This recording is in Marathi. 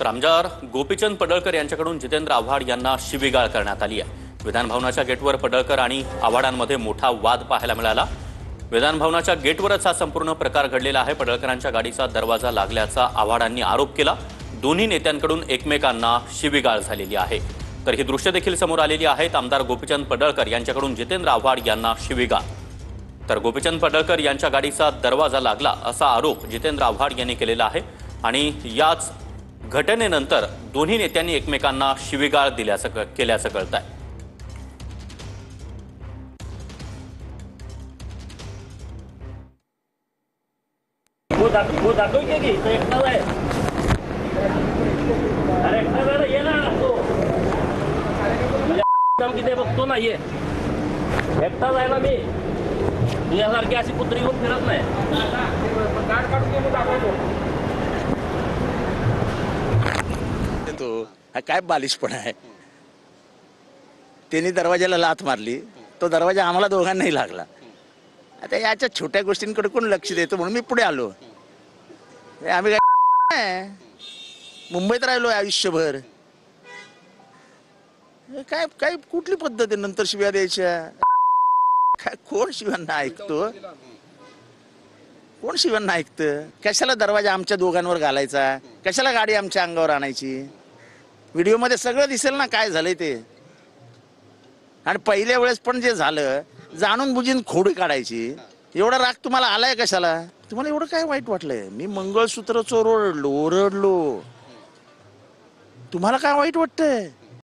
तर आमदार गोपीचंद पडळकर यांच्याकडून जितेंद्र आव्हाड यांना शिवीगाळ करण्यात आली आहे। विधानभवनाच्या गेटवर पडळकर आणि आव्हाडांमध्ये मोठा वाद पाहायला मिळाला। विधानभवनाच्या गेटवरच हा संपूर्ण प्रकार घडलेला आहे। पडळकरांच्या गाडीचा दरवाजा लागल्याचा आव्हाडांनी आरोप केला। दोन्ही नेत्यांकडून एकमेकांना शिवीगाळ झालेली आहे। तर ही दृश्य देखील समोर आलेली आहेत। आमदार गोपीचंद पडळकर यांच्याकडून जितेंद्र आव्हाड यांना शिवीगाळ। तर गोपीचंद पडळकर यांच्या गाडीचा दरवाजा लागला असा आरोप जितेंद्र आव्हाड यांनी केलेला आहे आणि याच घटनेनंतर दोन्ही नेत्यांनी एकमेकांना शिवीगाळ केल्याचं कळतंय। वो दाखव की तो एकटाच आहे। अरे एकटा जरा ये ना तो काम किती बघतो ना ये एकटाच आहे ना मी तुझ्यासारखी अशी कुत्री घेऊन फिरत नाही। कार्ड काढून घे मग दाखवतो। तो हा काय बालिशपणा आहे। त्यांनी दरवाजाला लाथ मारली, तो दरवाजा आम्हाला दोघांनाही लागला। आता याच्या छोट्या गोष्टींकडे कोण लक्ष देतो म्हणून मी पुढे आलो। आम्ही काय मुंबईत राहिलो आयुष्यभर, काय काय कुठली पद्धत आहे नंतर शिव्या द्यायच्या? काय कोण शिव्यांना ऐकतो? कोण शिव्यांना ऐकतं? कशाला दरवाजा आमच्या दोघांवर घालायचा? कशाला गाडी आमच्या अंगावर आणायची? व्हिडिओमध्ये सगळं दिसेल ना काय झालंय ते। आणि पहिल्या वेळेस पण जे झालं जाणून बुजून खोडी काढायची। एवढा राग तुम्हाला आलाय कशाला? तुम्हाला एवढं काय वाईट वाटलंय? मी मंगळसूत्र चोरडलो, ओरडलो, तुम्हाला काय वाईट वाटतंय?